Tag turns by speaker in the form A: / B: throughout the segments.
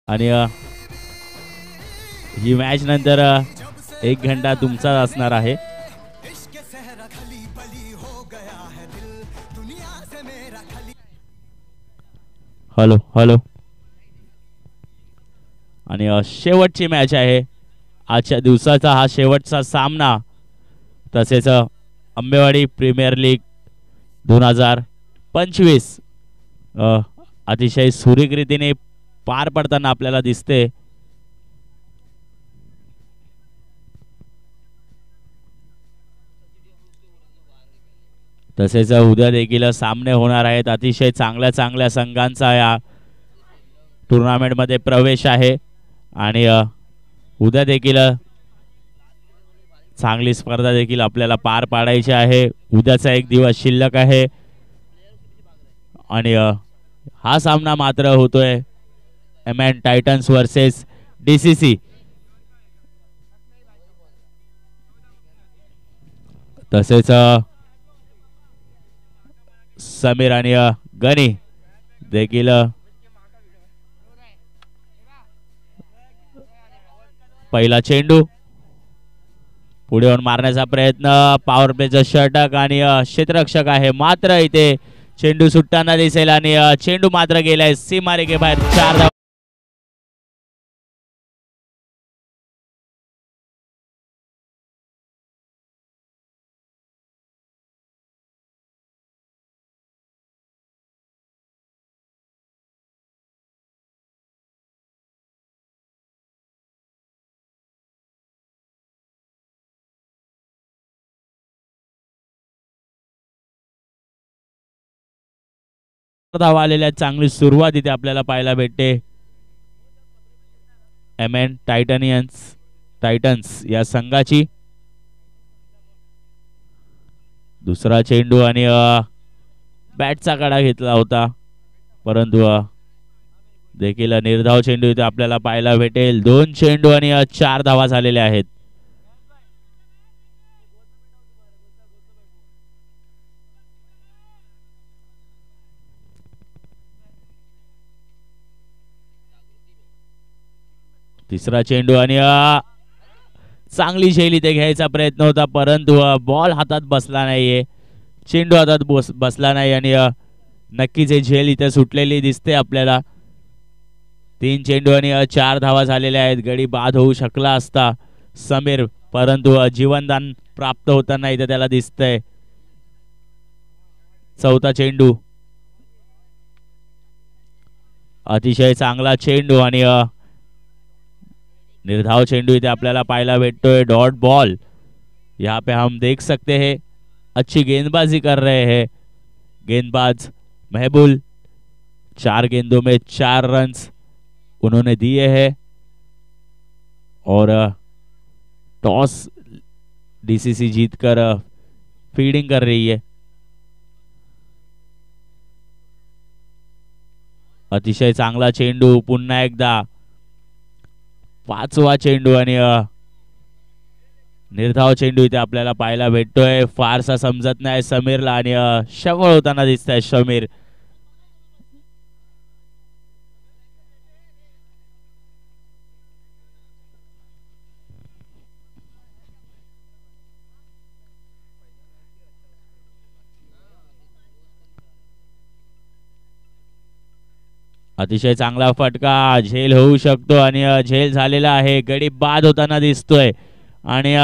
A: आणि ही मॅच नंतर 1 घंटा तुमचा असणार आहे. Hello hello. आणि शेवटची मॅच आहे आजच्या दिवसाचा, हा शेवटचा सामना. तसेच आंबेवाडी प्रीमियर लीग 2025 अतिशय सुरेख रीतीने पार पडताना आपल्याला दिसते. तसेच उद्या देखील सामने होणार आहेत. अतिशय चांगल्या चांगल्या संघांचा या टुर्नामेंटमध्ये प्रवेश आहे. आणि उद्या देखील चांगली स्पर्धा देखील आपल्याला पार पाडायची आहे. उद्याचा एक दिवस शिल्लक आहे. आणि हा सामना मात्र होतोय MN टायटन्स वर्सेस DCC. तसेच समीर आणि गणी देखील पहिला चेंडू पुढे येऊन मारण्याचा प्रयत्न. पॉवर प्लेचं षटक आणि क्षेत्ररक्षक आहे, मात्र इथे चेंडू सुटताना दिसेल आणि चेंडू मात्र गेलाय सीमारेखे बाहेर. 4 धावा. धावा आलेल्या, चांगली सुरुवात इथे आपल्याला पाहायला भेटते MN टायटन्स या संघाची. दुसरा चेंडू आणि बॅटचा कडा घेतला होता, परंतु देखील निर्धाव चेंडू इथे आपल्याला पाहायला भेटेल. 2 चेंडू आणि 4 धावा झालेल्या आहेत. तिसरा चेंडू आणि चांगली झेल इथे घ्यायचा प्रयत्न होता, परंतु बॉल हातात बसला नाहीये, चेंडू हातात बसला नाही. आणि नक्कीच हे झेल इथे सुटलेली दिसते आपल्याला. 3 चेंडू आणि 4 धावा झालेल्या आहेत. गडी बाद होऊ शकला असता समीर, परंतु जीवनदान प्राप्त होताना इथे त्याला दिसतंय. चौथा चेंडू, अतिशय चांगला चेंडू आणि निर्धाव चेंडू इथे आपल्याला पाहायला भेटतोय. डॉट बॉल, यहाँ पे हम देख सकते हैं अच्छी गेंदबाजी कर रहे हैं गेंदबाज महबूल. 4 गेंदों में 4 रन्स उन्होंने दिए हैं. और टॉस DCC जीतकर फील्डिंग कर रही है. अतिशय चांगला चेंडू, पुन्हा एकदा 5वा चेंडू आणि निर्धाव चेंडू इथे आपल्याला पाहायला भेटतोय. फारसा समजत नाही समीरला आणि शवळ होताना दिसतंय समीर. अतिशय चांगला फटका, झेल होऊ शकतो आणि झेल झालेला आहे. गडी बाद होताना दिसतोय आणि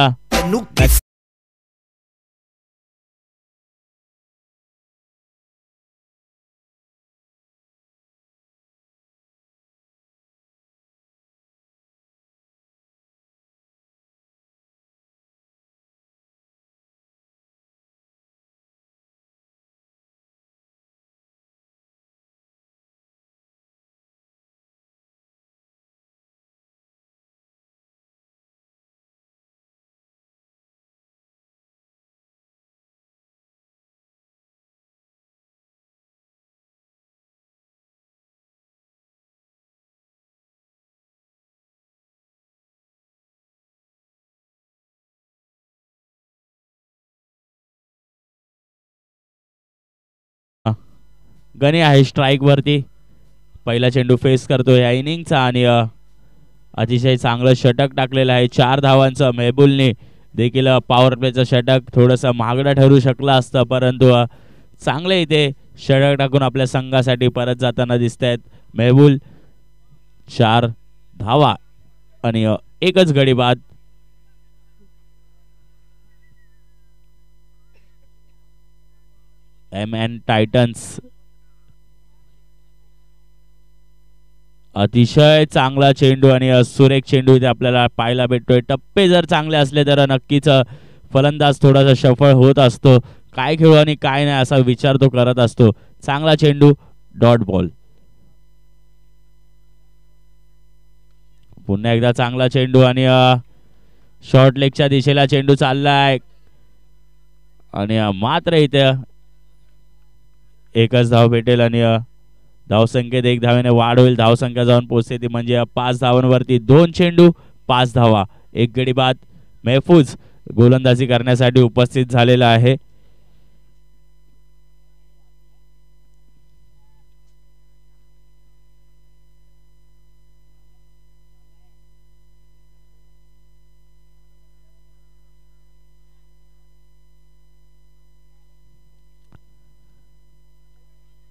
A: गणी आहे स्ट्राइक वरती. पहिला चेंडू फेस करतो या इनिंगचा आणि अतिशय चांगलं षटक टाकलेलं आहे 4 धावांचं. मेहबूलने देखील पॉवर प्लेचं षटक थोडंसं महागडं ठरू शकलं असतं, परंतु चांगले इथे षटक टाकून आपल्या संघासाठी परत जाताना दिसत आहेत. मेहबूल 4 धावा आणि एकच गडी बाद. MN टायटन्स अतिशय चांगला चेंडू आणि सुरेख चेंडू इथे आपल्याला पाहायला भेटतोय. टप्पे जर चांगले असले तर नक्कीच फलंदाज थोडासा सफळ होत असतो. काय खेळू आणि काय नाही असा विचार तो करत असतो. चांगला चेंडू, डॉट बॉल. पुन्हा एकदा चांगला चेंडू आणि शॉर्ट लेगच्या दिशेला चेंडू चाललाय आणि मात्र इथे एकच धाव भेटेल आणि धावसंख्येत 1 धावेने वाढ होईल. धावसंख्या जाऊन पोहोचते ती म्हणजे 5 धावांवरती. 2 चेंडू 5 धावा, 1 गडी बाद. महफूज गोलंदाजी करण्यासाठी उपस्थित झालेला आहे.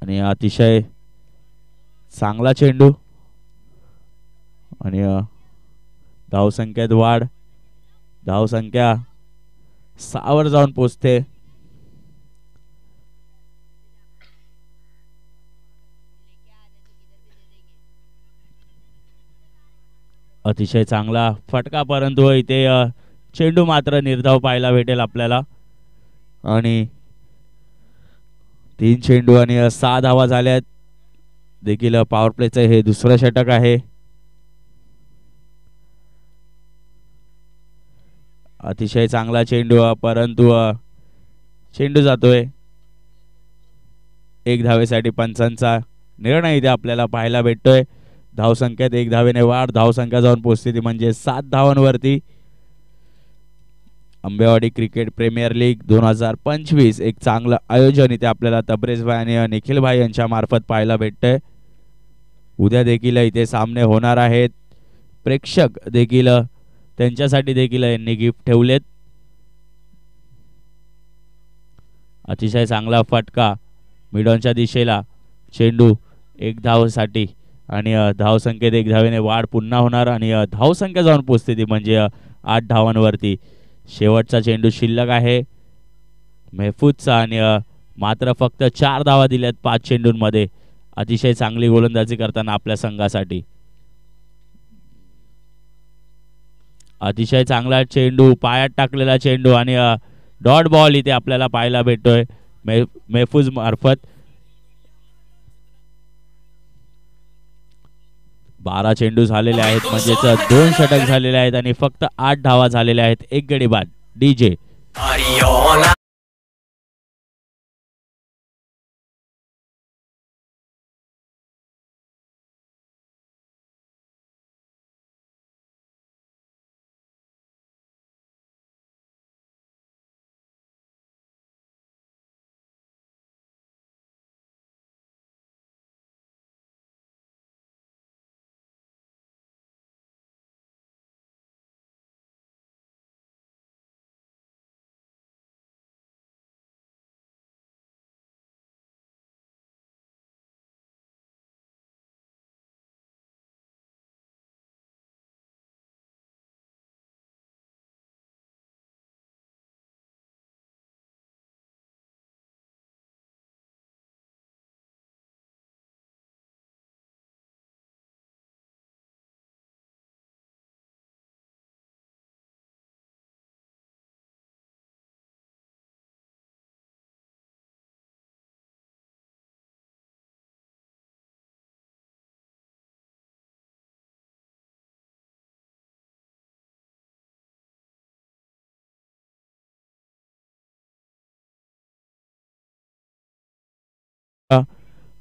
A: आणि अतिशय चांगला चेंडू आणि धावसंख्येत वाढ. धावसंख्या 6 वर जाऊन पोचते. अतिशय चांगला फटका, परंतु इथे चेंडू मात्र निर्धाव पाहायला भेटेल आपल्याला. आणि 3 चेंडू आणि 6 धावा झाल्यात. देखील पॉवर प्लेचं हे दुसरं षटक आहे. अतिशय चांगला चेंडू, परंतु चेंडू जातोय. 1 धावेसाठी पंचांचा निर्णय इथे आपल्याला पाहायला भेटतोय. धावसंख्येत 1 धावेने वाढ. धावसंख्या जाऊन पोहोचते ती म्हणजे 7 धावांवरती. आंबेवाडी क्रिकेट प्रीमियर लीग 2025 एक चांगलं आयोजन इथे आपल्याला तब्रेज भाई आणि निखिल भाई यांच्या मार्फत पाहायला भेटतंय. उद्या देखील इथे सामने होणार आहेत. प्रेक्षक देखील त्यांच्यासाठी देखील यांनी गिफ्ट ठेवलेत. अतिशय चांगला फटका मिडॉनच्या दिशेला. चेंडू 1 धावसाठी आणि धावसंख्येत 1 धावेने वाढ पुन्हा होणार आणि धावसंख्या जाऊन पोहोचते ती म्हणजे 8 धावांवरती. शेवटचा चेंडू शिल्लक आहे महफूजचा आणि मात्र फक्त 4 धावा दिल्यात 5 चेंडूंमध्ये. अतिशय चांगली गोलंदाजी करताना आपल्या संघासाठी. अतिशय चांगला चेंडू, पायात टाकलेला चेंडू आणि डॉट बॉल इथे आपल्याला पाहायला भेटतोय महफूज मार्फत. 12 चेंडू झालेले आहेत म्हणजेच 2 षटक झालेले आहेत आणि फक्त 8 धावा झालेल्या आहेत. 1 गडी बाद. डीजे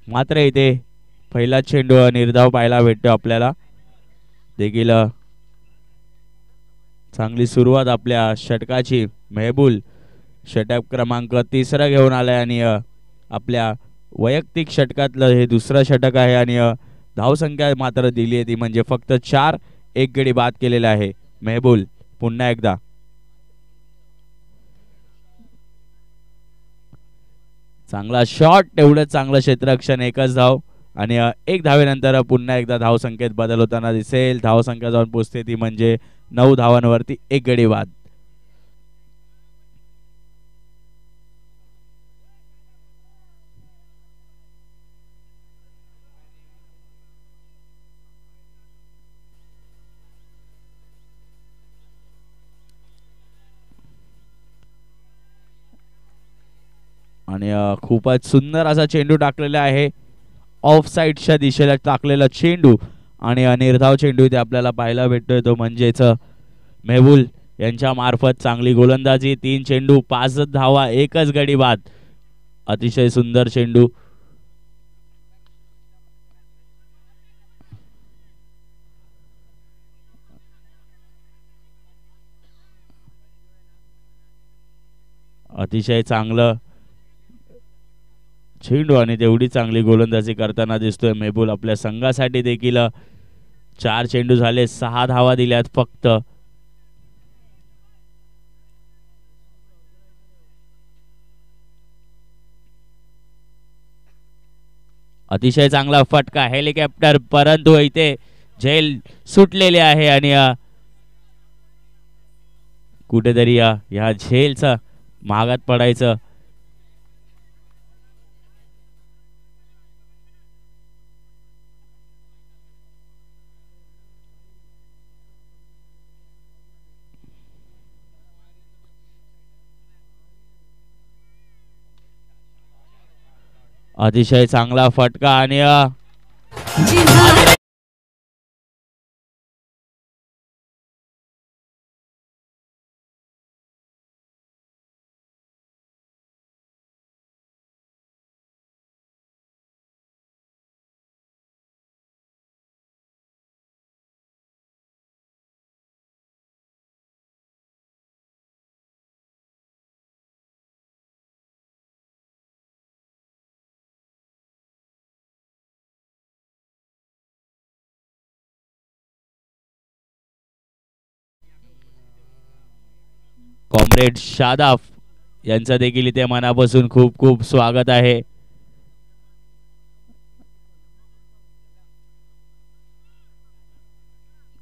A: मात्र इथे पहिला चेंडू निर्धाव पाहायला भेटतो आपल्याला. देखील चांगली सुरुवात आपल्या षटकाची. महबूल षटक क्रमांक 3 घेऊन आलाय आणि आपल्या वैयक्तिक षटकातलं हे दुसरं षटक आहे आणि धावसंख्या मात्र दिली आहे ती म्हणजे फक्त 4. एक गडी बाद केलेला आहे मेहबूल पुन्हा एकदा. चांगला शॉट, तेवढं चांगलं क्षेत्ररक्षण, एकच धाव आणि एक धावेनंतर पुन्हा एकदा धावसंख्येत बदल होताना दिसेल. धावसंख्या जाऊन पोचते ती म्हणजे 9 धावांवरती एक गडी बाद. आणि खूपच सुंदर असा चेंडू टाकलेला आहे. ऑफ साईडच्या दिशेला टाकलेला चेंडू आणि निर्धाव चेंडू इथे आपल्याला पाहायला भेटतोय तो म्हणजेच मेहबूल यांच्या मार्फत चांगली गोलंदाजी. 3 चेंडू 5 धावा एकच गडी बाद. अतिशय सुंदर चेंडू. अतिशय चांगलं चेंडू आणि तेवढी चांगली गोलंदाजी करताना दिसतोय मेहबूल. आपल्या संघासाठी देखील 4 चेंडू झाले, 6 धावा दिल्यात फक्त. अतिशय चांगला फटका हेलिकॉप्टर, परंतु इथे झेल सुटलेले आहे आणि कुठेतरी ह्या झेलचं महागात पडायचं. अतिशय चांगला फटका आणि कॉम्रेड शादाफ यांचं देखील इथे मनापासून खूप खूप स्वागत आहे.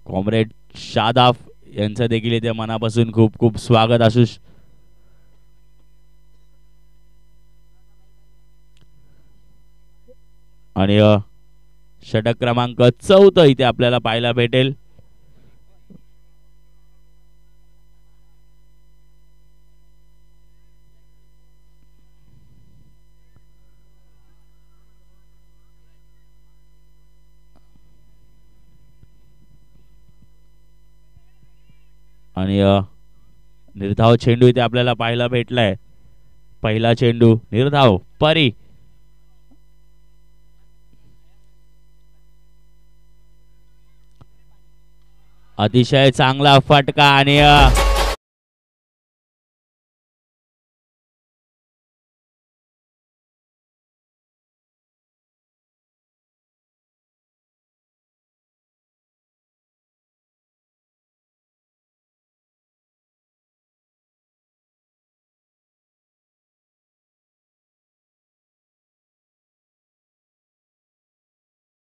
A: कॉम्रेड शादाफ यांचं देखील इथे मनापासून खूप खूप स्वागत असू. आणि षटक क्रमांक 14 इथे आपल्याला पाहायला भेटेल. आणि निर्धाव चेंडू इथे आपल्याला पाहायला भेटलाय. पहिला चेंडू निर्धाव परी. अतिशय चांगला फटका आणि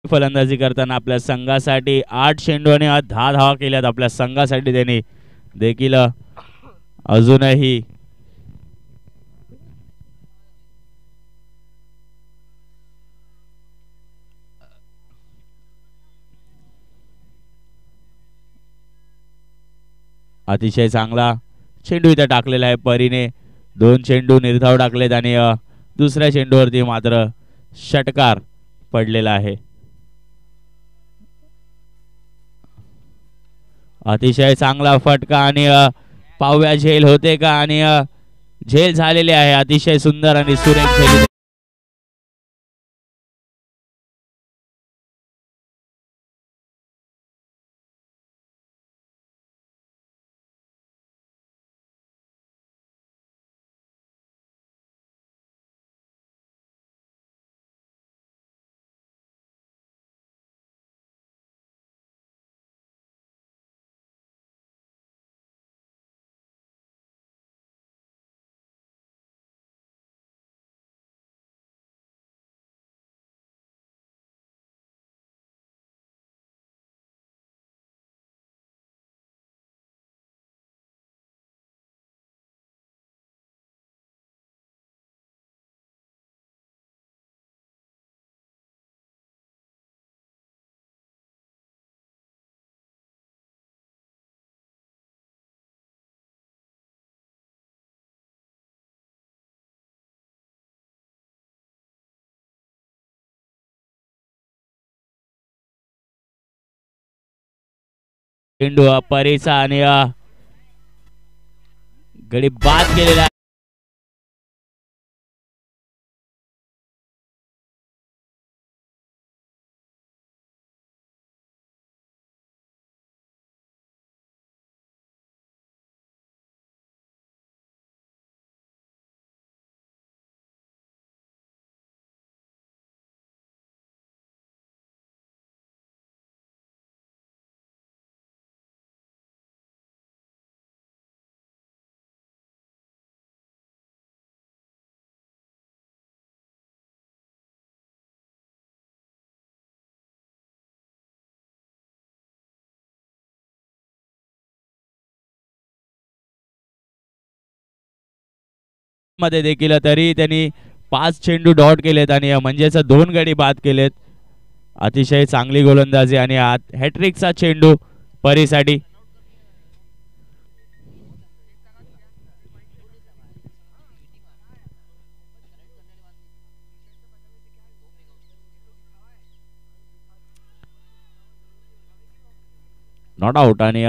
A: फलंदाजी करताना आपल्या संघासाठी 8 चेंडू आणि 10 धावा केल्यात आपल्या संघासाठी. त्यांनी देखील अजूनही अतिशय चांगला चेंडू इथे टाकलेला आहे परीने. 2 चेंडू निर्धाव टाकलेत आणि दुसऱ्या चेंडूवरती मात्र षटकार पडलेला आहे. अतिशय चांगला फटका आणि पावव्या झेल होते का आणि झेल झालेले आहे. अतिशय सुंदर आणि सुरेख झेल. चेंडू परीचा आणि गडी बाद केलेला आहे. मध्ये देखील तरी त्यांनी 5 चेंडू डॉट केलेत आणि म्हणजेच 2 गडी बाद केलेत. अतिशय चांगली गोलंदाजी आणि हॅट्रिकचा चेंडू परीसाठी. नॉट आउट आणि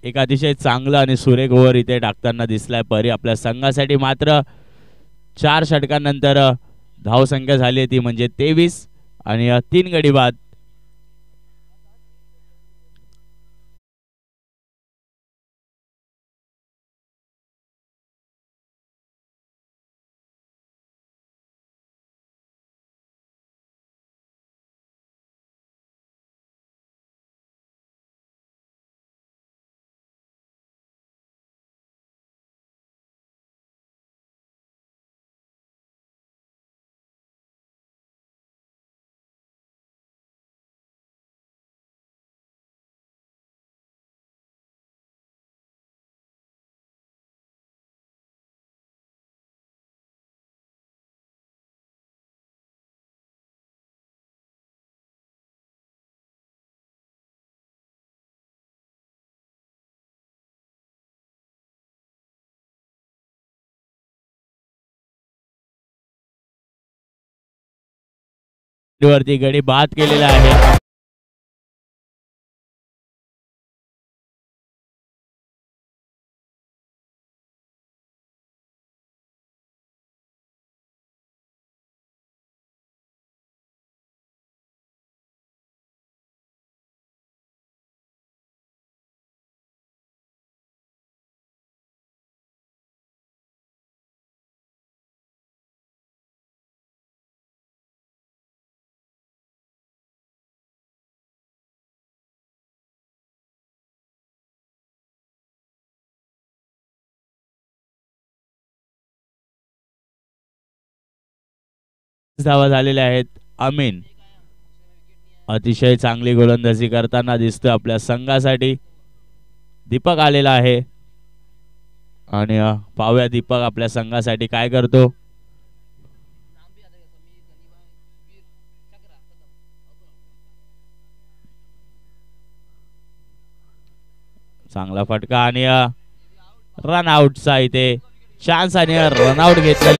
A: एक अतिशय चांगलं आणि सुरेख ओव्हर इथे टाकताना दिसलाय परी आपल्या संघासाठी. मात्र 4 षटकांनंतर धावसंख्या झाली ती म्हणजे 23 आणि 3 गडी बाद. वरती गडी बाद केलेला आहे. धावा झालेल्या आहेत. अमीन अतिशय चांगली गोलंदाजी करताना दिसतोय आपल्या संघासाठी. दीपक आलेला आहे आणि पाहूया दीपक आपल्या संघासाठी काय करतो. चांगला फटका आणि रन आउटचा इथे चान्स आणि रनआउट घेतला.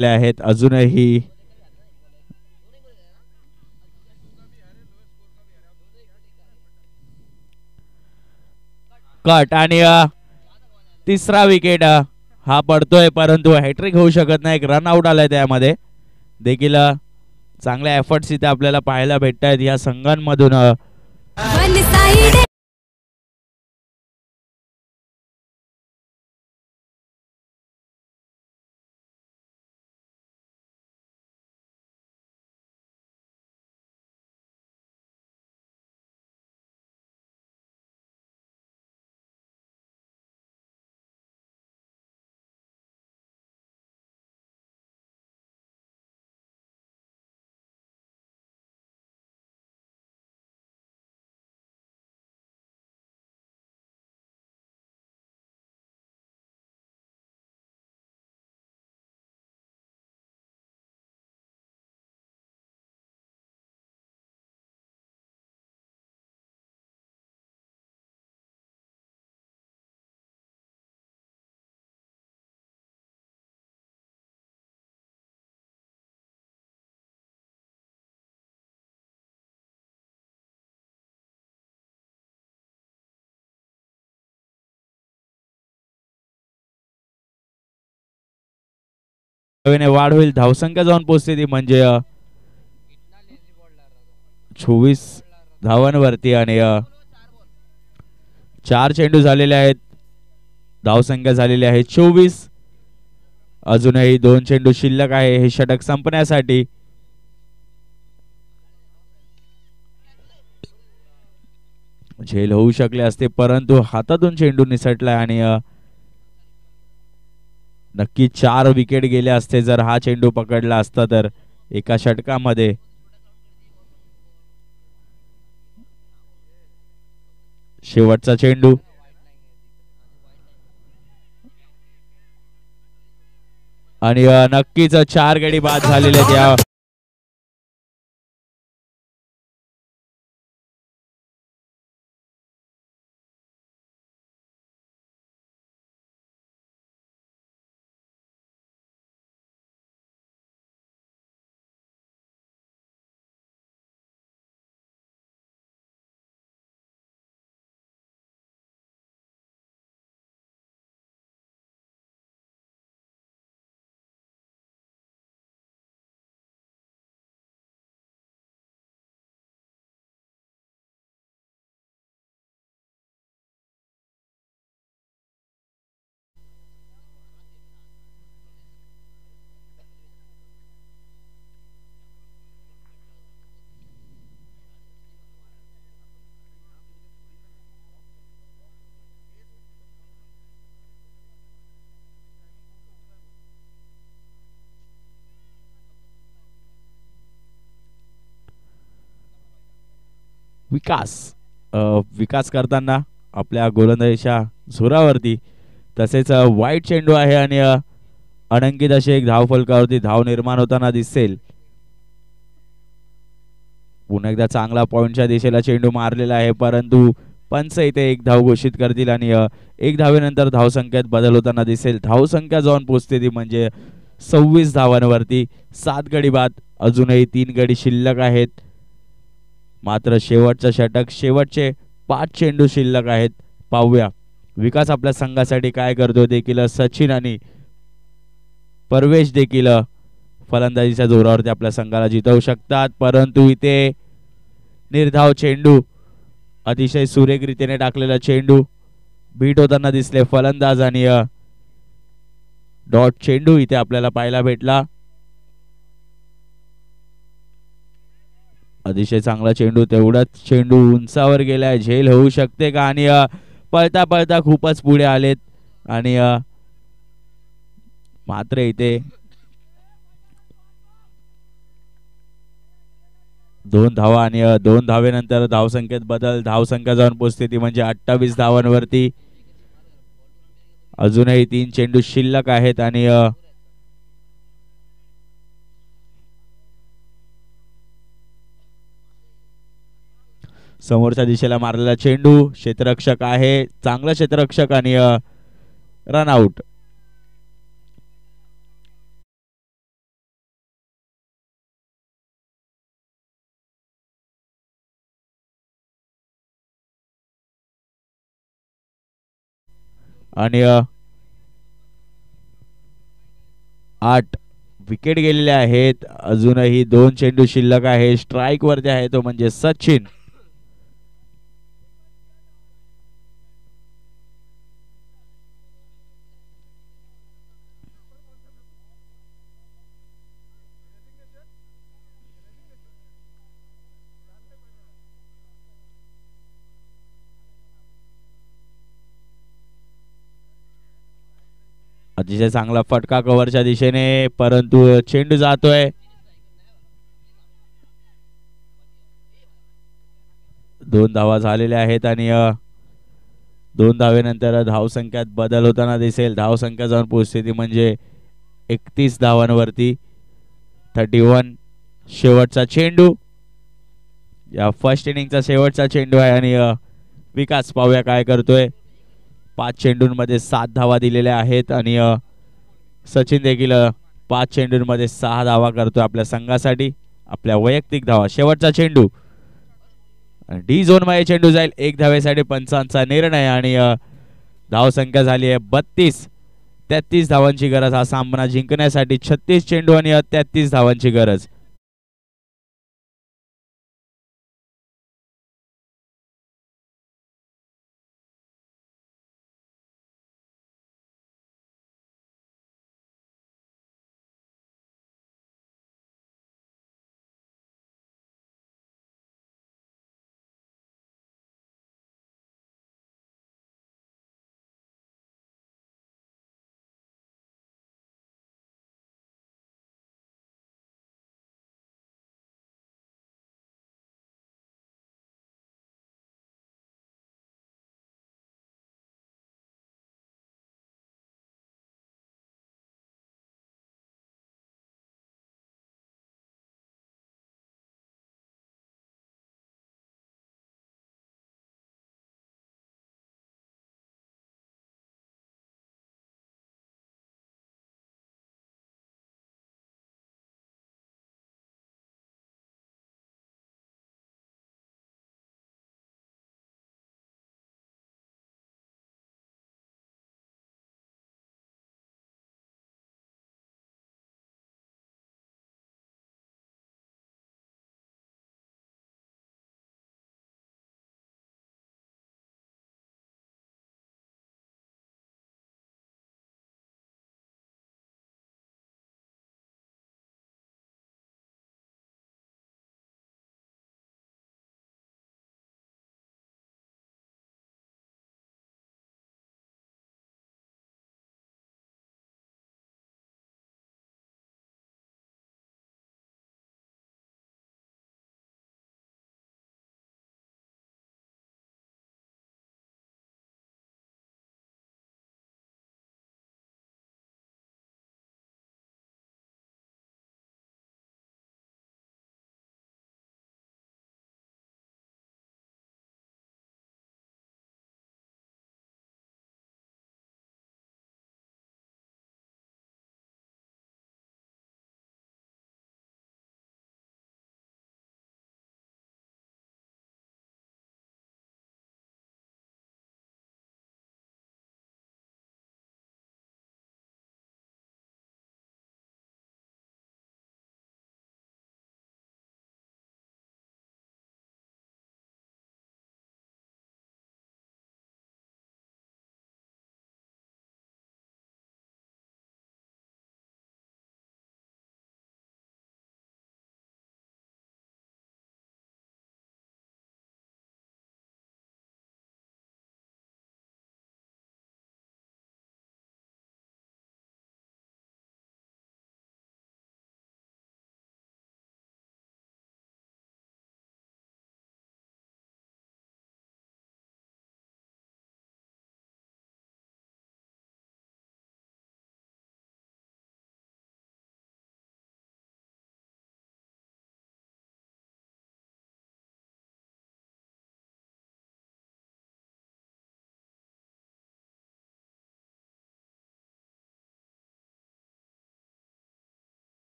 A: आहेत अजूनही कट आणि तिसरा विकेट हा पडतोय परंतु हॅट्रिक होऊ शकत नाही. एक रन आउट आलाय त्यामध्ये देखील. चांगले एफर्ट्स इथे आपल्याला पाहायला भेटत आहेत या संघांमधून. वाढ होईल. धावसंख्या जाऊन पोहोचते ती म्हणजे 24 धावांवरती आणि 4 चेंडू झालेले आहेत. धावसंख्या झालेली आहे 24. अजूनही 2 चेंडू शिल्लक आहे हे षटक संपण्यासाठी. झेल होऊ शकले असते परंतु हातातून चेंडू निसटलाय आणि नक्की 4 विकेट गेले असते जर हा चेंडू पकडला असता तर एका षटकामध्ये. शेवटचा चेंडू आणि नक्कीच 4 गडी बाद झालेले त्या विकास करताना आपल्या गोलंदाजीच्या जोरावरती. तसेच वाईट चेंडू आहे आणि अनंकित अशी एक धाव फलकावरती धाव निर्माण होताना दिसेल. पुन्हा एकदा चांगला पॉइंटच्या दिशेला चेंडू मारलेला आहे परंतु पंच इथे एक धाव घोषित करतील आणि 1 धावेनंतर धावसंख्येत बदल होताना दिसेल. धावसंख्या जाऊन पोहोचते ती म्हणजे 26 धावांवरती. 7 गडी बाद. अजूनही 3 गडी शिल्लक आहेत. मात्र शेवटचं षटक, शेवटचे 5 चेंडू शिल्लक आहेत. पाहूया विकास आपल्या संघासाठी काय करतो. देखील सचिन आणि परवेश देखील फलंदाजीच्या जोरावरती आपल्या संघाला जितवू शकतात परंतु इथे निर्धाव चेंडू, अतिशय सुरेख रीतीने टाकलेला चेंडू बीट होताना दिसले फलंदाज आणि डॉट चेंडू इथे आपल्याला पाहायला भेटला. अतिशय चांगला चेंडू. तेवढाच चेंडू उंचावर गेलाय. झेल होऊ शकते का आणि पळता पळता खूपच पुढे आलेत आणि मात्र इथे 2 धावा आणि 2 धावेनंतर धावसंख्येत बदल. धावसंख्या जाऊन पोहोचते ती म्हणजे 28 धावांवरती. अजूनही 3 चेंडू शिल्लक आहेत आणि समोरच्या दिशेला मारलेला चेंडू. क्षेत्ररक्षक आहे, चांगला क्षेत्ररक्षक आणि रन आउट. आणि 8 विकेट गेलेले आहेत. अजूनही 2 चेंडू शिल्लक आहे. स्ट्राइक वरती आहे तो म्हणजे सचिन. अतिशय चांगला फटका कव्हरच्या दिशेने, परंतु चेंडू जातोय. 2 धावा झालेल्या आहेत आणि 2 धावेनंतर धावसंख्यात बदल होताना दिसेल. धावसंख्या जाऊन पोहोचते ती म्हणजे 31 धावांवरती. 31. शेवटचा चेंडू, या फर्स्ट इनिंगचा शेवटचा चेंडू आहे आणि विकास पाहूया काय करतोय. 5 चेंडूंमध्ये 7 धावा दिलेल्या आहेत आणि सचिन देखील 5 चेंडूंमध्ये 6 धावा करतोय आपल्या संघासाठी. आपल्या वैयक्तिक धावा. शेवटचा चेंडू डी झोन मध्ये चेंडू जाईल. 1 धावेसाठी पंचांचा निर्णय आणि धावसंख्या झाली आहे 32. 33 धावांची गरज हा सामना जिंकण्यासाठी. 36 चेंडू आणि 33 धावांची गरज.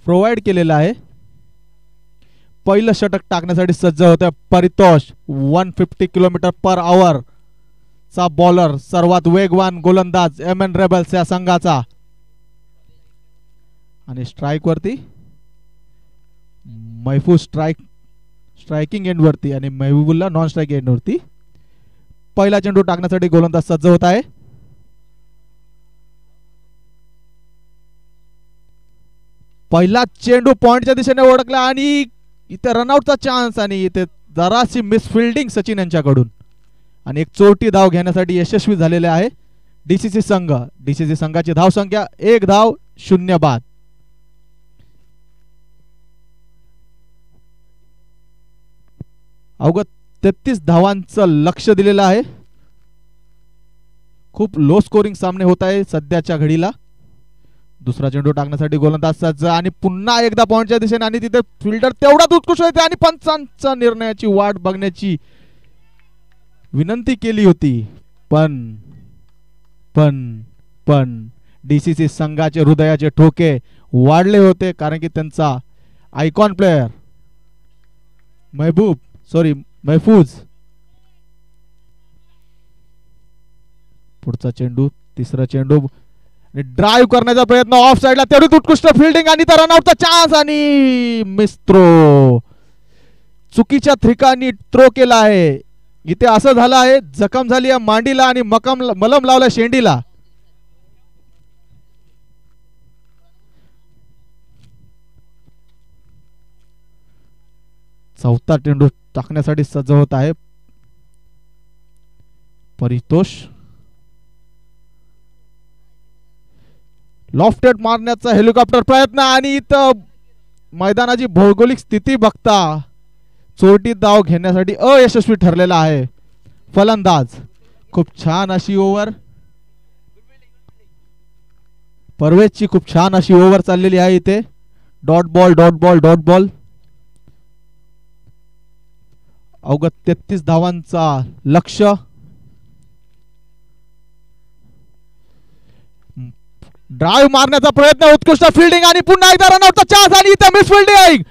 B: प्रोव्हाइड केलेला आहे. पहिलं षटक टाकण्यासाठी सज्ज होत्या. Paritosh 150 kilometre per hour. चा बॉलर, सर्वात वेगवान गोलंदाज MN रेबल्स या संघाचा. आणि स्ट्राइक वरती महफूज स्ट्रायकिंग एंड वरती आणि महबूबुल्ला नॉन स्ट्राइक एंड वरती. पहिला चेंडू टाकण्यासाठी गोलंदाज सज्ज होत आहे. पहिला चेंडू पॉइंटच्या दिशेने ओढकला आणि इथे रनआउटचा चान्स आणि इथे जराशी मिसफिल्डिंग सचिन यांच्याकडून आणि एक चोरटी धाव घेण्यासाठी यशस्वी झालेले आहे डीसीसी संघ. डीसीसी संघाची धाव संख्या 1 धाव 0 बाद. अवघ्या 33 धावांचं लक्ष दिलेलं आहे. खूप लो स्कोरिंग सामने होत आहे सध्याच्या घडीला. दुसरा चेंडू टाकण्यासाठी गोलंदाज सज्ज आणि पुन्हा एकदा पॉइंटच्या दिशेने आणि तिथे फिल्डर तेवढाच उत्कृष्ट होते आणि पंचांच्या निर्णयाची वाट बघण्याची विनंती केली होती. पण डीसीसी संघाचे हृदयाचे ठोके वाढले होते कारण की त्यांचा आयकॉन प्लेयर महफूज. पुढचा चेंडू, तिसरा चेंडू ड्राइव्ह करण्याचा प्रयत्न ऑफ साइडला, तेवढीच उत्कृष्ट फिल्डिंग आणि तर रनआउटचा चान्स आणि मिस थ्रो. चुकीच्या ठिकाणी थ्रो केला आहे. इथे असं झालं आहे, जखम झाली आहे मांडीला आणि मलम लावला शेंडीला. चौथा चेंडू टाकण्यासाठी सज्ज होत आहे परितोष. लॉफ्टेड मारण्याचा हेलिकॉप्टर प्रयत्न आणि इथं मैदानाची भौगोलिक स्थिती बघता चोरटी धाव घेण्यासाठी अयशस्वी ठरलेला आहे फलंदाज. खूप छान अशी ओव्हर परवेजची, खूप छान अशी ओव्हर चाललेली आहे इथे. Dot ball. अवघ्या 33 धावांचा लक्ष. ड्राइव्ह मारण्याचा प्रयत्न, उत्कृष्ट फिल्डिंग आणि पुन्हा एकदा रनआउटचा चान्स आणि इथे मिस फिल्डिंग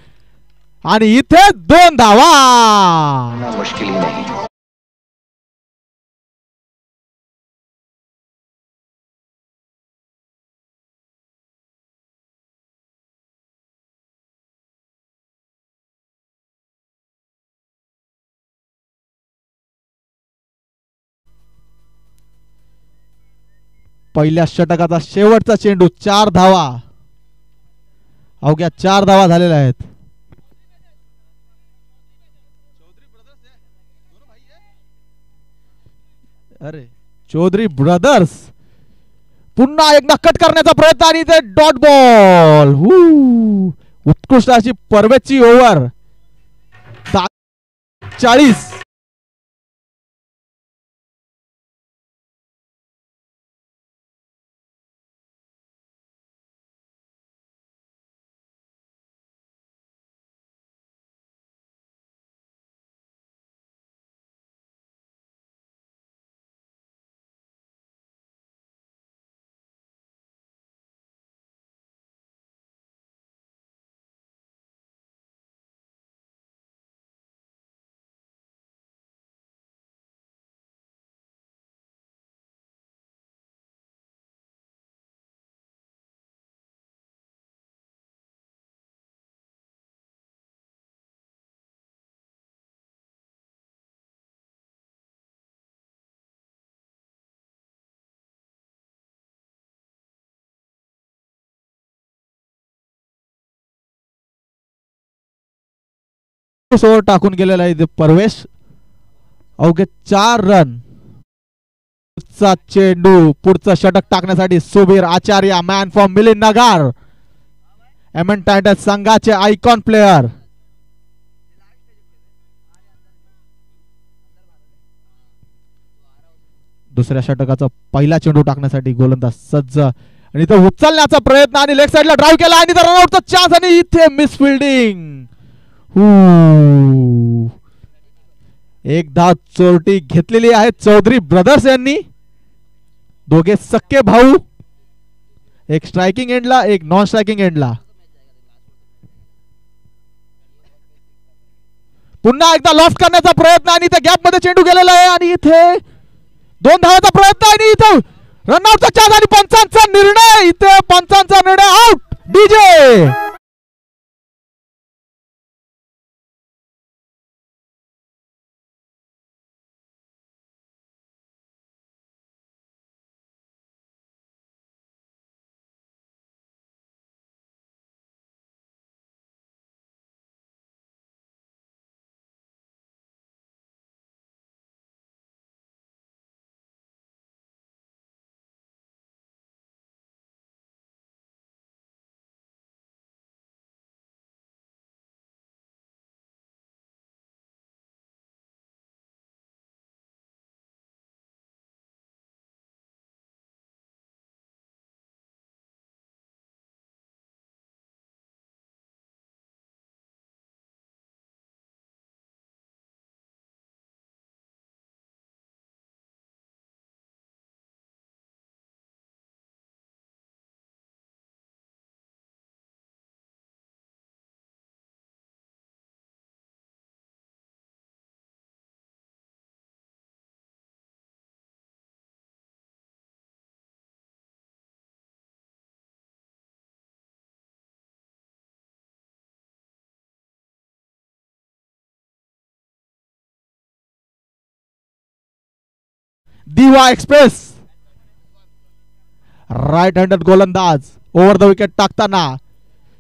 B: आणि इथे 2 धावा.
C: मुश्किल नाही.
B: पहिल्या षटकाचा शेवटचा चेंडू, 4 धावा. अवघ्या 4 धावा झालेल्या आहेत. चौधरी ब्रदर्स पुन्हा एकदा कट करण्याचा प्रयत्न आणि ते डॉट बॉल. उत्कृष्ट अशी परवेजची ओव्हर. 40. ओव्हर टाकून गेलेला आहे परवेश. अवघे 4 रन. पुढचा चेंडू, पुढचा षटक टाकण्यासाठी Subir Acharya, man from Milind Nagar, MN titans संघाचे आयकॉन प्लेयर. दुसऱ्या षटकाचा पहिला चेंडू टाकण्यासाठी गोलंदाज सज्ज आणि तो उचलण्याचा प्रयत्न आणि लेग साइडला ड्राइव्ह केला आणि रनआउटचा चान्स आणि इथे मिस फिल्डिंग. एक धाव चोरटी घेतलेली आहे चौधरी ब्रदर्स यांनी. दोघे सक्के भाऊ, एक स्ट्रायकिंग एंडला, एक नॉन स्ट्रायकिंग एंडला. पुन्हा एकदा लॉफ्ट करण्याचा प्रयत्न आणि त्या गॅप मध्ये चेंडू गेलेला आहे आणि इथे 2 धावाचा प्रयत्न आणि इथं रनआउटचा चान्स आणि पंचांचा निर्णय. इथे पंचांचा निर्णय आउट. डीजे दिवा एक्सप्रेस राईट हँडेड गोलंदाज ओव्हर द विकेट टाकताना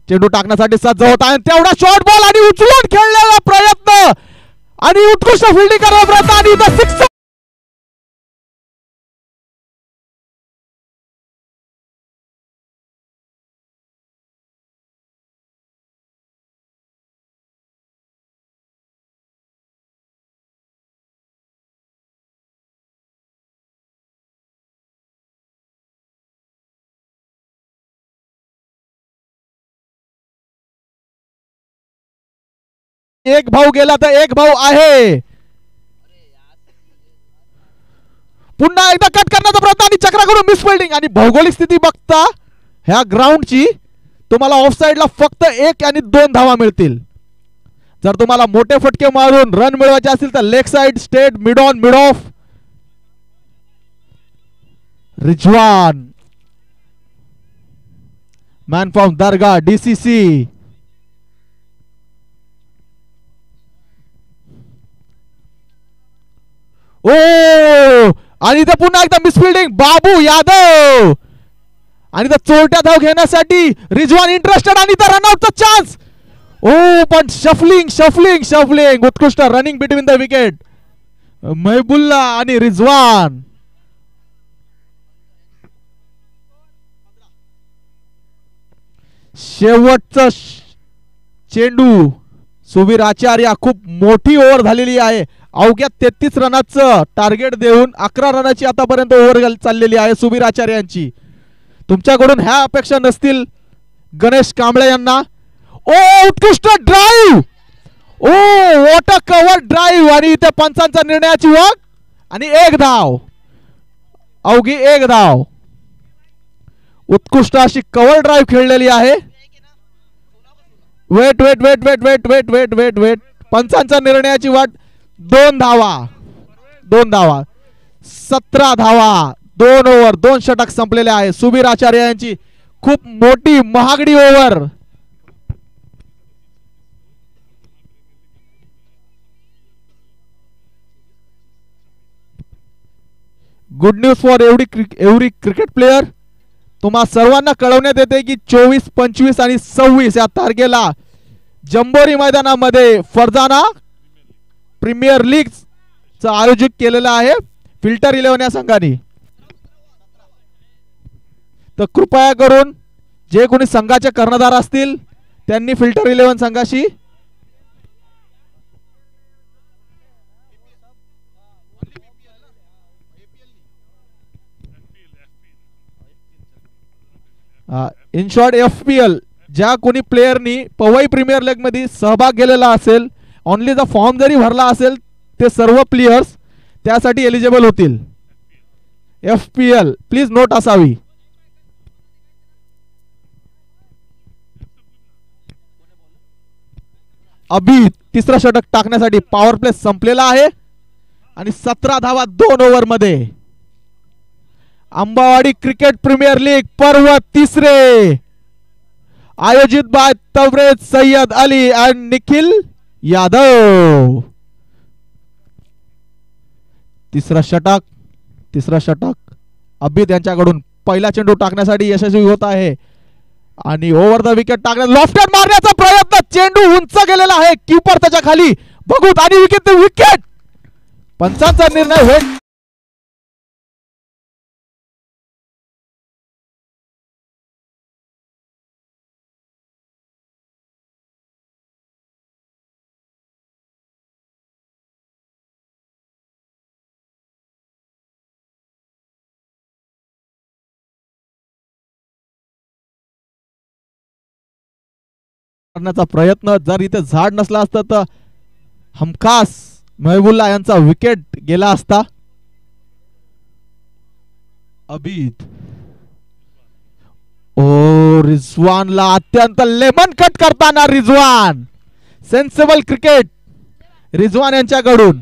B: चेंडू टाकण्यासाठी सज्ज होत आहे. तेवढा शॉर्ट बॉल आणि उचलून खेळलेला प्रयत्न आणि उत्कृष्ट फिल्डिंग करण्याचा प्रयत्न आणि इथं सिक्स. एक भाऊ गेला तर एक भाऊ आहे. पुन्हा एकदा कट करण्याचा प्रयत्न आणि चक्राकडून मिस फिल्डिंग आणि भौगोलिक स्थिती बघता ह्या ग्राउंडची तुम्हाला ऑफ साइडला फक्त 1 आणि 2 धावा मिळतील. जर तुम्हाला मोठे फटके मारून रन मिळवायचे असतील तर leg side straight mid on mid off. Rizwan man from Durga DCC. ओ आणि इथे पुन्हा एकदा मिसफिल्डिंग बाबू यादव आणि चोरट्या धाव घेण्यासाठी रिजवान इंटरेस्टेड आणि रनआउटचा चान्स. ओ पण शफलिंग शफलिंग शफलिंग उत्कृष्ट running between the wicket. Mahboula आणि रिजवान. शेवटचा चेंडू सुबीर आचार्य. खूप मोठी ओव्हर झालेली आहे. अवघ्या 33 रनाचं टार्गेट देऊन 11 रनाची आतापर्यंत ओव्हर चाललेली आहे सुबीर आचार्य यांची. तुमच्याकडून ह्या अपेक्षा नसतील गणेश कांबळे यांना. ओ उत्कृष्ट drive. Oh what a cover drive आणि इथे पंचांचा निर्णयाची वाघ आणि 1 धाव. अवघी 1 धाव. उत्कृष्ट अशी कव्हर ड्राईव्ह खेळलेली आहे. Wait wait wait wait wait wait wait wait wait पंचांचा निर्णयाची वाट. 2 धावा 2 धावा 17 धावा 2 ओव्हर 2 षटक संपलेले आहे. सुबीर आचार्य यांची खूप मोठी महागडी over. Good news for every cricket player. तुम्हा सर्वांना कळवण्यात येते की 24, 25 आणि 26 या तारखेला जंबोरी मैदानामध्ये फरजाना प्रीमियर लीग आयोजित केलेला आहे फिल्टर 11 या संघाने. तर कृपया करून जे कोणी संघाचे कर्णधार असतील त्यांनी फिल्टर 11 संघाशी इन शॉर्ट FPL ज्या कोणी प्लेयरनी पवई प्रीमियर लीग मध्ये सहभाग घेतलेला असेल ओनली द फॉर्म जरी भरला असेल ते सर्व प्लेयर्स त्यासाठी एलिजिबल होतील. FPL प्लीज नोट असावी. अभी तिसरा षटक टाकण्यासाठी पॉवर प्ले संपलेला आहे आणि 17 धावा 2 ओव्हर मध्ये. अंबावाडी क्रिकेट प्रीमियर लीग पर्व तिसरे आयोजित बाय तबरेज सय्यद अली एंड निखिल यादव. तिसरा षटक अभित यांच्याकडून पहिला चेंडू टाकण्यासाठी यशस्वी होत आहे आणि ओव्हर द विकेट टाकण्यात लॉफ्टेड मारण्याचा प्रयत्न. चेंडू उंच गेलेला आहे, कीपर त्याच्या खाली बघूत आणि विकेट. पंचांचा निर्णय होईल. करण्याचा प्रयत्न. जर इथे झाड नसला असतं तर हमखास महबुल्ला यांचा विकेट गेला असता. अभित रिजवानला अत्यंत लेमन कट करताना रिजवान. सेन्सेबल क्रिकेट रिजवान यांच्याकडून.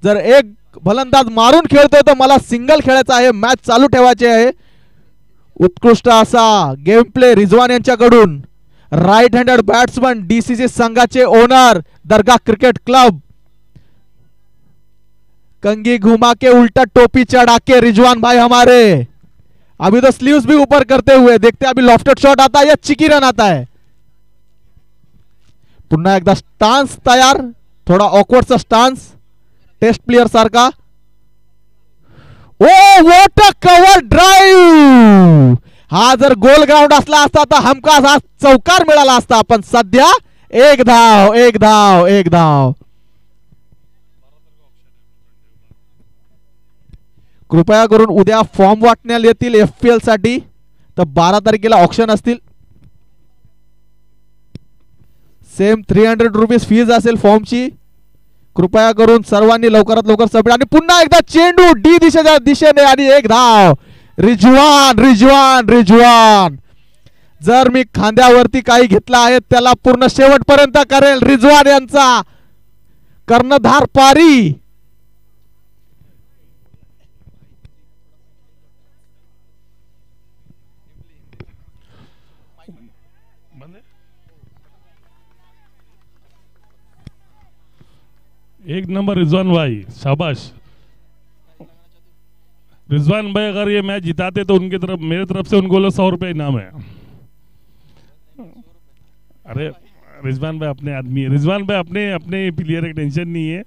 B: जर एक फलंदाज मारून खेळतोय तर मला सिंगल खेळायचा आहे, मॅच चालू ठेवायची आहे. उत्कृष्ट असा गेम प्ले रिजवान यांच्याकडून. राइट हँडेड बैट्समैन डीसीसी संघाचे ओनर दरगाह क्रिकेट क्लब. कंगी घुमा के उल्टा टोपी चढ़ा के रिजवान भाई हमारे. अभी तो स्लीव्स भी ऊपर करते हुए देखते. अभी लॉफ्टेड शॉट आता है या चिकी रन आता है. पुन्हा एकदा स्टान्स तयार. थोडा ऑकवर्ड सा स्टान्स टेस्ट प्लेयर सारखा. Oh what a cover drive. हा जर गोल ग्राउंड असला असता तर हमखास हा चौकार मिळाला असता. पण सध्या एक धाव. कृपया करून उद्या फॉर्म वाटण्यात येतील FPL साठी. तर 12 तारखेला ऑक्शन असतील. सेम 300 रुपीज फीज असेल फॉर्मची. कृपया करून सर्वांनी लवकरात लवकर सबमिट. आणि पुन्हा एकदा चेंडू डी दिशेच्या दिशेने आणि एक धाव. रिजवान. जर मी खांद्यावरती काही घेतला आहे त्याला पूर्ण शेवटपर्यंत करेल. रिजवान यांचा कर्णधार पारी.
D: एक नंबर रिजवान भाई, शाबाश. रिजवान भाई अगर ये मैच जिताते तो उनकी तरफ, मेरी तरफ से उनको 100 रुपये इनाम है. अरे रिजवान भाई अपने आदमी है. रिजवान भाई अपने प्लेयर की टेंशन नहीं है.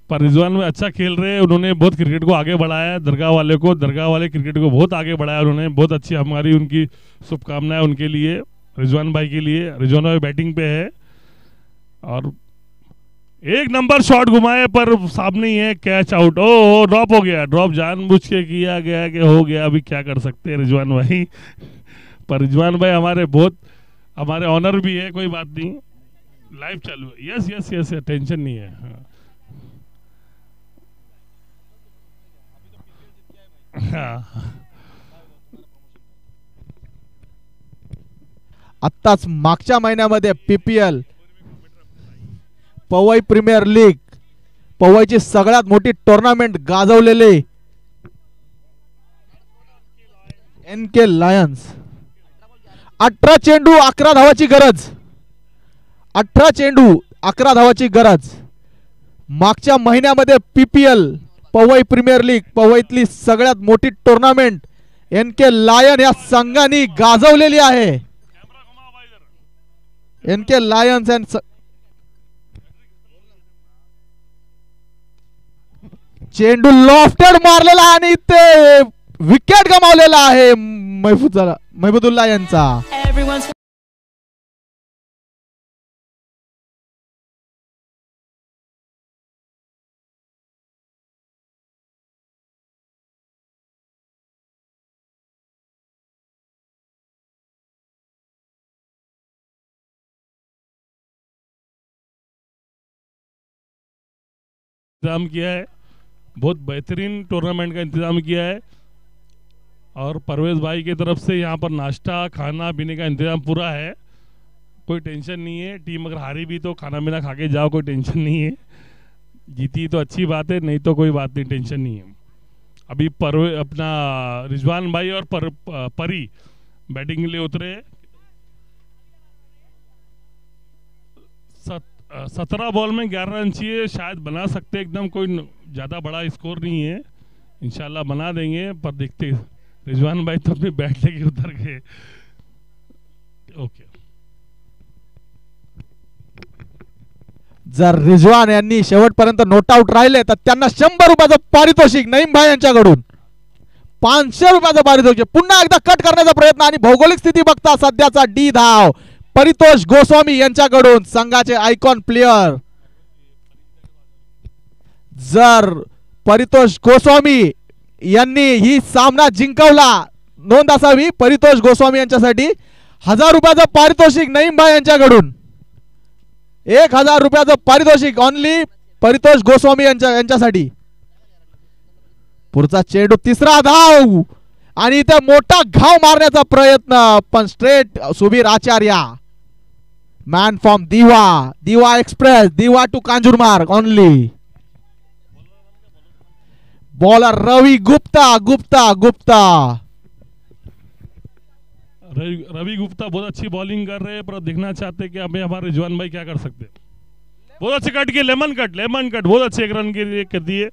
D: पर रिजवान भाई अच्छा खेल रहे हैं. उन्होंने बहुत क्रिकेट को आगे बढ़ाया. दरगाह वाले क्रिकेट को बहुत आगे बढ़ाया उन्होंने. बहुत अच्छी हमारी उनकी शुभकामनाएं उनके लिए, रिजवान भाई के लिए. रिजवान भाई बैटिंग पे है और एक नंबर शॉट घुमाए पर सामने ही है. Catch out. ओ ड्रॉप हो गया. ड्रॉप जानबूझ के किया गया कि हो गया. अभी क्या कर सकते हैं रिजवान भाई. पर रिजवान भाई हमारे ऑनर भी है. कोई बात नहीं, लाइव चालू है. यस टेंशन नहीं है. हाँ.
B: आत्ताच मागच्या महिन्यामध्ये PPL पवई प्रीमियर लीग, पवईची सगळ्यात मोठी टुर्नामेंट गाजवलेले NK लायन्स. 18 चेंडू 11 धावाची गरज. 18 चेंडू 11 धावाची गरज. मागच्या महिन्यामध्ये PPL पवई प्रीमियर लीग, पवईतली सगळ्यात मोठी टुर्नामेंट NK लायन या संघाने गाजवलेली आहे. NK लायन्स अँड चेंडू लॉफ्टेड मारलेला आणि ते विकेट गमावलेला आहे महबुदुल्ला यांचा.
D: इंतजाम किया है. बहुत बेहतरीन टूर्नामेंट का इंतजाम किया है और परवेज भाई की तरफ से यहाँ पर नाश्ता खाना पीने का इंतजाम पूरा है. कोई टेंशन नहीं है. टीम अगर हारी भी तो खाना पीना खा के जाओ, कोई टेंशन नहीं है. जीती तो अच्छी बात है, नहीं तो कोई बात नहीं, टेंशन नहीं है. अभी अपना रिजवान भाई और परी बैटिंग के लिए उतरे। 17 बॉल में 11 रन चाहिए, शायद बना सकते, एकदम कोई ज़्यादा बड़ा स्कोर नहीं है, इंशाल्लाह बना देंगे, पर देखते। रिजवान भाई तो अपने बैट लेके उतर गए। ओके,
B: जर रिजवान यांनी शेवटपर्यंत नोट आउट राहिले तर त्यांना 100 रुपयाचं पारितोषिक नईम भाई यांच्याकडून, 500 रुपयाचं पारितोषिक। पुन्हा एकदा कट करण्याचा प्रयत्न आणि भौगोलिक स्थिती बघता सध्याचा डी धाव परितोष गोस्वामी यांच्याकडून, संघाचे आयकॉन प्लेयर। जर परितोष गोस्वामी यांनी ही सामना जिंकवला, नोंद असावी परितोष गोस्वामी यांच्यासाठी 1000 रुपयाचं पारितोषिक नईम भाई यांच्याकडून, 1000 रुपयाचं पारितोषिक ओनली परितोष गोस्वामी यांच्यासाठी। पुढचा चेंडू, तिसरा धाव आणि इथे मोठा घाव मारण्याचा प्रयत्न, पण straight Subir Acharya, man from Diva express, Diva to Kanjurmarg only. Bowler Ravi Gupta
D: Ravi Gupta बहुत अच्छी बॉलिंग कर रहे हैं, पर देखना चाहते हैं कि हमें हमारे रिजवान भाई क्या कर सकते हैं। बहुत अच्छे कट किए, लेमन कट बहुत अच्छे 1 रन के लिए कर दिए।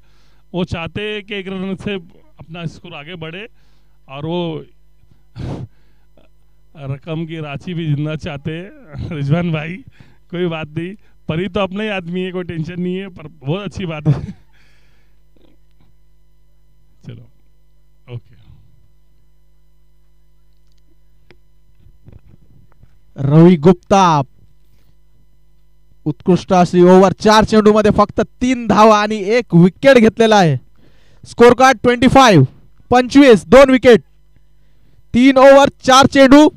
D: वो चाहते हैं कि 1 रन से अपना स्कोर आगे बढ़े, और वो रकम की राशि भी जीतना चाहते हैं रिजवान भाई। कोई बात नहीं, परी तो अपना ही आदमी है, कोई टेंशन नहीं है, पर बहुत अच्छी बात है। चलो ओके,
B: रवि गुप्ता उत्कृष्ट अशी ओव्हर, 4 चेंडू मध्ये फक्त 3 धावा आणि 1 विकेट घेतलेला आहे। स्कोर कार्ड 25 2 विकेट, 3 ओव्हर 4 चेंडू।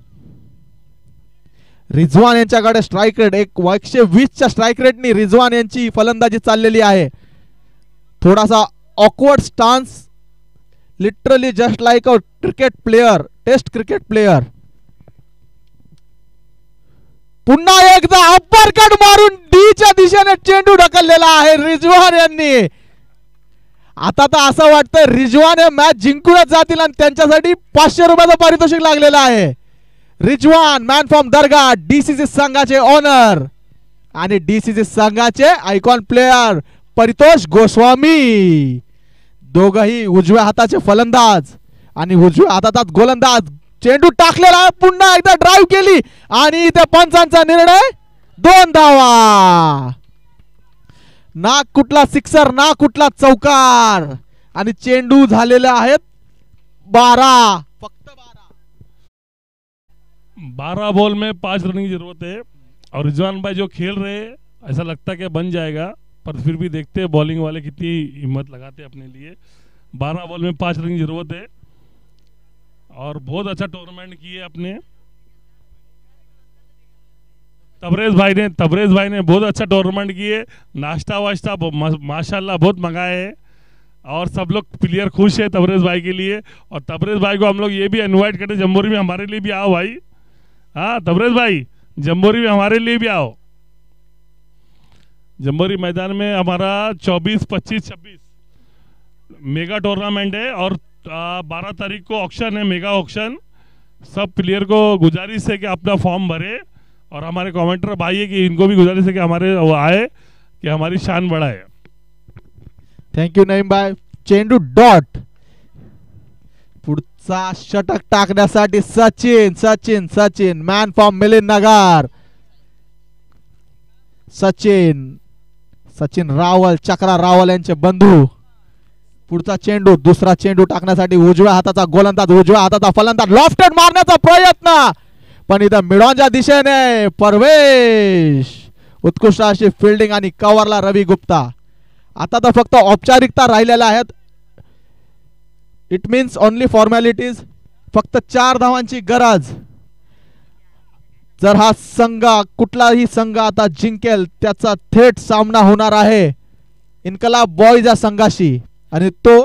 B: रिजवान यांच्याकडे स्ट्राइक रेट 120 च्या स्ट्राइक रेटनी रिजवान यांची फलंदाजी चाललेली आहे। थोडासा awkward stance, literally just like a cricket player, test cricket player. पुन्हा एकदा अपरकट मारून डीच्या दिशेने चेंडू ढकललेला आहे रिजवान यांनी। आता तर असं वाटतं रिजवान हे मॅच जिंकूनच जातील आणि त्यांच्यासाठी 500 रुपयाचं पारितोषिक लागलेलं आहे। Rizwan man from Durga, DCC संघाचे ओनर आणि डीसीसी संघाचे आयकॉन प्लेयर परितोष गोस्वामी, दोघही उजव्या हाताचे फलंदाज आणि उजव्या हातात गोलंदाज। चेंडू टाकलेला आहे, पुन्हा एकदा ड्राइव्ह केली आणि इथे पंचांचा निर्णय, 2 धावा। ना कुठला सिक्सर ना कुठला चौकार, आणि चेंडू झालेले आहेत 12, फक्त
D: 12 बॉल में 5 रन की जरूरत है। और रिजवान भाई जो खेल रहे हैं, ऐसा लगता है कि बन जाएगा, पर फिर भी देखते हैं बॉलिंग वाले कितनी हिम्मत लगाते हैं अपने लिए। 12 बॉल में 5 रन की जरूरत है, और बहुत अच्छा टूर्नामेंट किए अपने तबरेज भाई ने बहुत अच्छा टूर्नामेंट किए। नाश्ता वाश्ता माशाल्लाह बहुत मंगाए हैं, और सब लोग प्लेयर खुश है तबरेज भाई के लिए। और तबरेज भाई को हम लोग ये भी इनवाइट करते, जम्बोरी में हमारे लिए भी आओ भाई। हाँ तबरेज भाई, जम्बोरी में हमारे लिए भी आओ। जम्बोरी मैदान में हमारा 24, 25, 26 मेगा टूर्नामेंट है, और 12 तारीख को ऑक्शन है, मेगा ऑक्शन। सब प्लेयर को गुजारिश है कि अपना फॉर्म भरे, और हमारे कमेंटर भाई है कि इनको भी गुजारिश है कि हमारे वो आए, कि हमारी शान बढ़ाए।
B: थँक यू नईम भाई। चेंडू डॉट, पुढचा षटक टाकण्यासाठी सचिन मॅन फ्रॉम मिलिंद नगर। सचिन रावल, चक्रा रावल यांचे बंधू। पुढचा चेंडू, दुसरा चेंडू टाकण्यासाठी उजव्या हाताचा गोलंदाज, उजव्या हाताचा फलंदाज, लॉफ्टेड मारण्याचा प्रयत्न, पण इथं मिडॉनच्या दिशेने परवेश, उत्कृष्ट अशी फिल्डिंग आणि कव्हरला रवि गुप्ता। आता तर फक्त औपचारिकता राहिलेल्या आहेत, इट मीन्स ओनली फॉर्मॅलिटीज, फक्त 4 धावांची गरज। जर हा संघ, कुठलाही संघ आता जिंकेल, त्याचा थेट सामना होणार आहे इन्कलाब बॉयज या संघाशी, आणि तो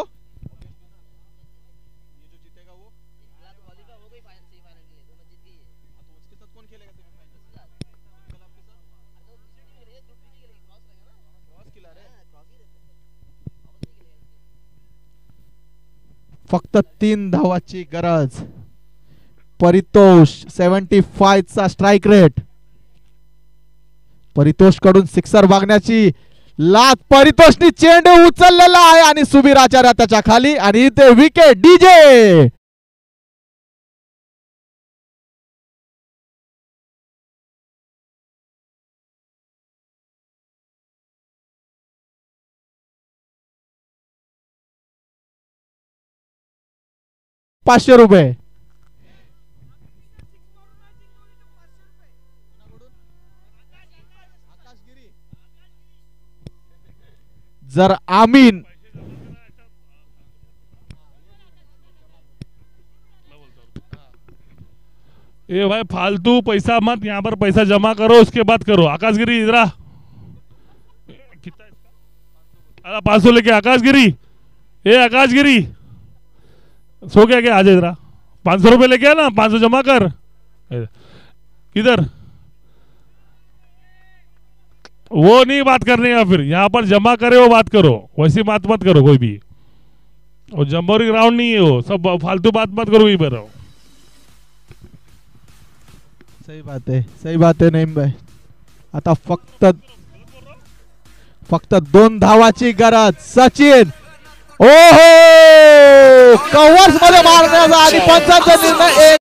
B: फक्त 3 धावाची गरज. परितोष 75 चा स्ट्राइक रेट. परितोष कडून सिक्सर मागण्याची लात. परितोषनी चेंडू उचललेला आहे आणि सुबीर आचार्य त्याच्या खाली आणि इथे विकेट. डीजे ₹500. जर आमीन
D: ए भाई फालतू पैसा मत यहाँ पर पैसा जमा करो उसके बाद करो. आकाशगिरी इधर आ. कितना इसका? अरे 500 लेके आकाशगिरी. ए आकाशगिरी सो गया क्या? आज इधर 500 रुपये लेके आ ना. 500 जमा कर. किधर? वो नहीं बात करने का. फिर यहाँ पर जमा करे वो बात करो. वैसी बात मत करो कोई भी. और जम्बोरी ग्राउंड नहीं है वो. सब फालतू बात मत करो. इधर
B: सही बात आहे नईम भाई. आता फक्त 2 धावाची गरज. सचिन ओहो कव्हर्स मध्ये मारण्याचा आणि पंचांचा निर्णय.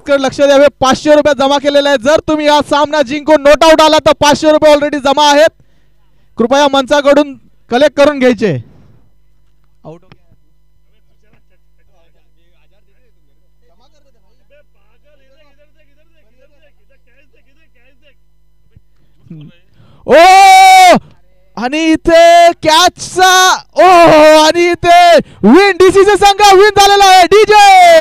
B: लक्ष द्यावे. 500 रुपये जमा केलेले आहेत. जर तुम्ही हा सामना जिंकून नोट आउट आला तर 500 रुपये ऑलरेडी जमा आहेत. कृपया मंचाकडून कलेक्ट करून घ्यायचे. ओ आणि इथे कॅचचा ओ आणि इथे विन. डीसीचे संघ विन झालेला आहे. डीजे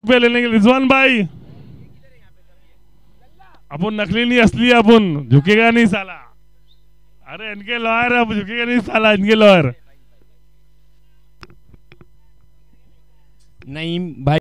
D: लेने के रिजवान भाई. अपन नकली नहीं असली. अपन झुकेगा नहीं साला. अरे इनके लॉयर अब झुकेगा नहीं साला. इनके लॉयर
E: नईम भाई